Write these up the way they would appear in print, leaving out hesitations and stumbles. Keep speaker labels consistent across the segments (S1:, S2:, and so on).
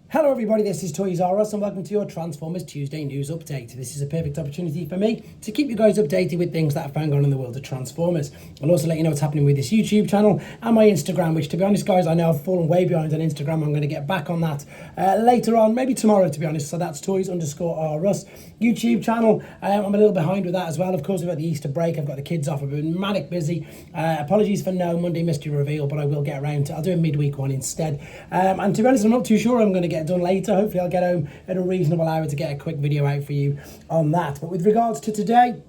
S1: Hello everybody, this is Toys R Us and welcome to your Transformers Tuesday news update. This is a perfect opportunity for me to keep you guys updated with things that are going on in the world of Transformers. I'll also let you know what's happening with this YouTube channel and my Instagram, which to be honest guys, I know I've fallen way behind on Instagram. I'm going to get back on that later on, maybe tomorrow to be honest. So that's Toys_R Us YouTube channel. I'm a little behind with that as well. Of course, we've got the Easter break, I've got the kids off, I've been manic busy. Apologies for no Monday mystery reveal, but I will get around to I'll do a midweek one instead. And to be honest, I'm not too sure I'm going to get done later. Hopefully I'll get home at a reasonable hour to get a quick video out for you on that. But with regards to today,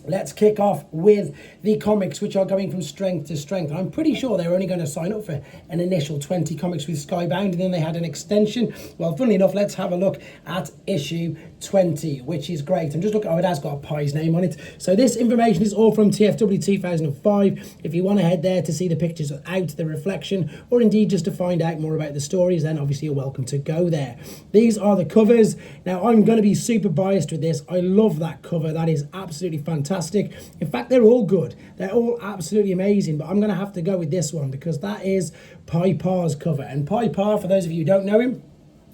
S1: let's kick off with the comics, which are going from strength to strength. I'm pretty sure they were only going to sign up for an initial 20 comics with Skybound, and then they had an extension. Well, funnily enough, let's have a look at issue 20, which is great. I'm just looking, oh, it has got a Pie's name on it. So this information is all from TFW 2005. If you want to head there to see the pictures without the reflection, or indeed just to find out more about the stories, then obviously you're welcome to go there. These are the covers. Now, I'm going to be super biased with this. I love that cover. That is absolutely fantastic. In fact, they're all good. They're all absolutely amazing, but I'm going to have to go with this one because that is Par's cover. And Par, for those of you who don't know him,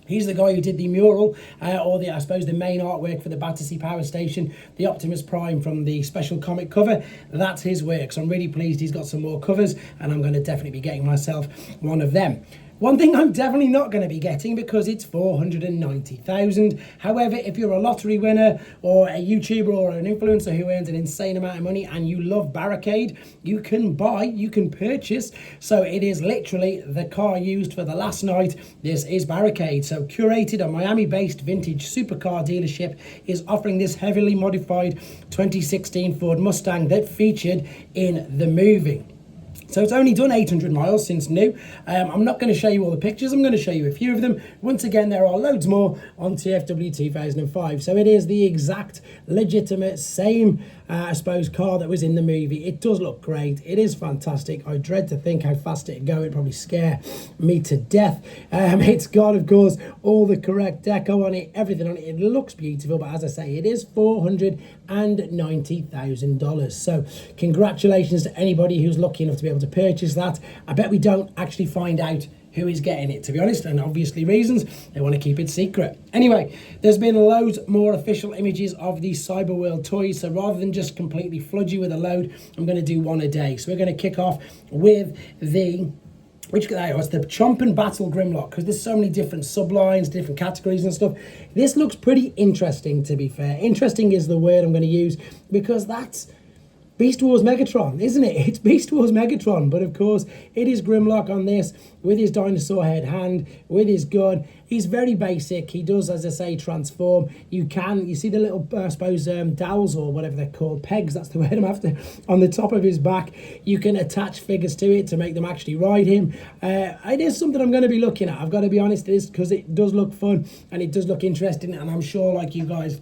S1: he's the guy who did the mural, or I suppose the main artwork for the Battersea Power Station, the Optimus Prime from the special comic cover. That's his work, so I'm really pleased he's got some more covers, and I'm going to definitely be getting myself one of them. One thing I'm definitely not going to be getting because it's 490,000. However, if you're a lottery winner or a YouTuber or an influencer who earns an insane amount of money and you love Barricade, you can purchase. So it is literally the car used for the last night. This is Barricade. So curated, a Miami-based vintage supercar dealership is offering this heavily modified 2016 Ford Mustang that featured in the movie. So it's only done 800 miles since new. I'm not going to show you all the pictures. I'm going to show you a few of them. Once again, there are loads more on TFW 2005. So it is the exact legitimate same, I suppose, car that was in the movie. It does look great. It is fantastic. I dread to think how fast it'd go. It'd probably scare me to death. It's got, of course, all the correct deco on it, everything on it. It looks beautiful, but as I say, it is $490,000. So congratulations to anybody who's lucky enough to be able to purchase that. I bet we don't actually find out who is getting it, to be honest, and obviously reasons they want to keep it secret. Anyway, there's been loads more official images of the Cyberworld toys, so rather than just completely flood you with a load, I'm going to do one a day. So we're going to kick off with the it's the Chomp and Battle Grimlock, because there's so many different sublines, different categories and stuff. This looks pretty interesting, to be fair. Interesting is the word I'm going to use, because that's Beast Wars Megatron, isn't it? It's Beast Wars Megatron, but of course it is Grimlock on this, with his dinosaur head hand, with his gun. He's very basic. He does, as I say, transform. You see the little, I suppose, dowels or whatever they're called, pegs, that's the word I'm after, on the top of his back. You can attach figures to it to make them actually ride him. It is something I'm going to be looking at. I've got to be honest, it is, because it does look fun and it does look interesting, and I'm sure, like you guys,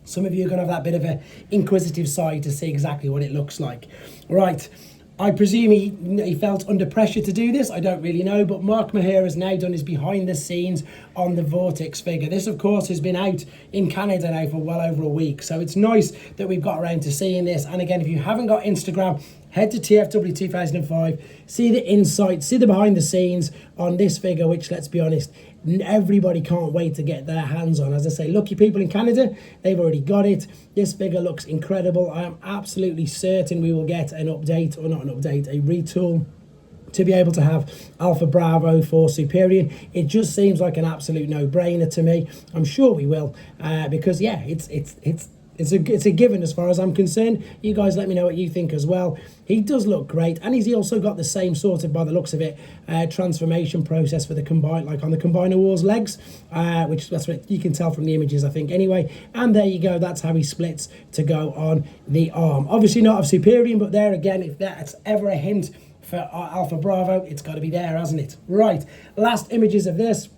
S1: some of you are going to have that bit of an inquisitive side to see exactly what it looks like. Right, I presume he felt under pressure to do this. I don't really know, but Mark Maher has now done his behind the scenes on the Vortex figure. This, of course, has been out in Canada now for well over a week, so it's nice that we've got around to seeing this. And again, if you haven't got Instagram, head to TFW 2005, see the insight, see the behind the scenes on this figure, which, let's be honest, everybody can't wait to get their hands on. As I say, lucky people in Canada, they've already got it. This figure looks incredible. I am absolutely certain we will get an update, or not an update, a retool, to be able to have Alpha Bravo for Superior. It just seems like an absolute no-brainer to me. I'm sure we will, because yeah, it's a given as far as I'm concerned. You guys let me know what you think as well. He does look great, and he's also got the same sort of, by the looks of it, transformation process for the Combine, like on the Combiner Wars legs, which that's what you can tell from the images, I think, anyway. And there you go, that's how he splits to go on the arm. Obviously not of Superior, but there again, if that's ever a hint for Alpha Bravo, it's got to be there, hasn't it? Right, last images of this.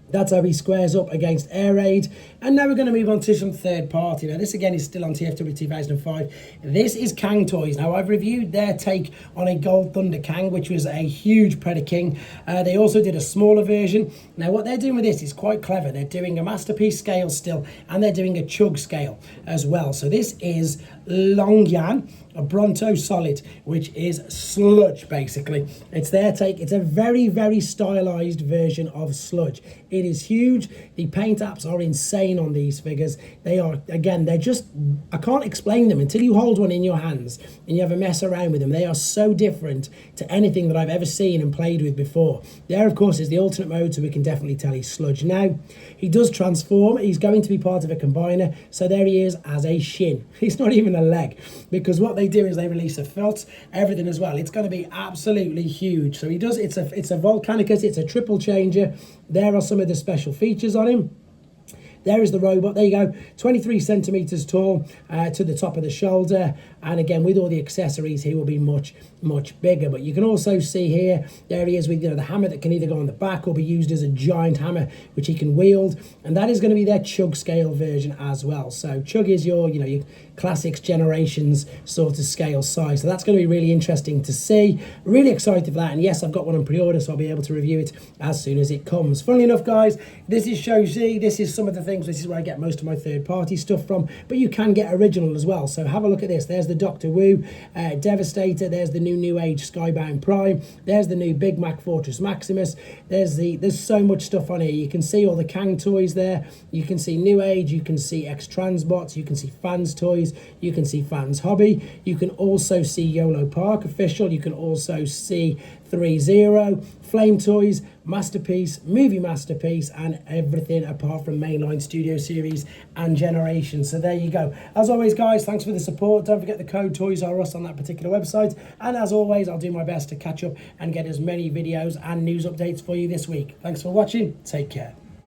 S1: That's how he squares up against Air Raid. And now we're going to move on to some third party. Now, this again is still on TFW 2005. This is Kang Toys. Now, I've reviewed their take on a Gold Thunder Kang, which was a huge Predator King. They also did a smaller version. Now, what they're doing with this is quite clever. They're doing a masterpiece scale still, and they're doing a chug scale as well. So this is Longyan, a Bronto Solid, which is sludge, basically. It's their take. It's a very, very stylized version of sludge. It is huge. The paint apps are insane on these figures. They are, again, they're just, I can't explain them until you hold one in your hands and you have a mess around with them. They are so different to anything that I've ever seen and played with before. There, of course, is the alternate mode, so we can definitely tell he's sludge now. He does transform. He's going to be part of a combiner, so there he is as a shin. He's not even a leg, because what they do is they release a felt, everything as well. It's going to be absolutely huge. So he does, it's a Volcanicus, it's a triple changer. There are some of the special features on him. There is the robot, there you go, 23 centimeters tall to the top of the shoulder. And again, with all the accessories, he will be much, much bigger. But you can also see here, there he is with, you know, the hammer that can either go on the back or be used as a giant hammer, which he can wield. And that is going to be their chug scale version as well. So chug is your, you know, your classics generations sort of scale size. So that's going to be really interesting to see. Really excited for that. And yes, I've got one on pre-order, so I'll be able to review it as soon as it comes. Funnily enough, guys, this is Show Z. This is some of the things, this is where I get most of my third-party stuff from. But you can get original as well. So have a look at this. There's the Doctor Wu Devastator. There's the new age Skybound Prime. There's the new Big Mac Fortress Maximus. There's so much stuff on here. You can see all the Kang toys there. You can see New Age. You can see X-Transbots. You can see Fans Toys. You can see Fans Hobby. You can also see YOLO Park Official. You can also see 3-0, Flame Toys, Masterpiece, Movie Masterpiece, and everything apart from mainline studio series and generations. So there you go. As always, guys, thanks for the support. Don't forget the code Toys R Us on that particular website. And as always, I'll do my best to catch up and get as many videos and news updates for you this week. Thanks for watching. Take care.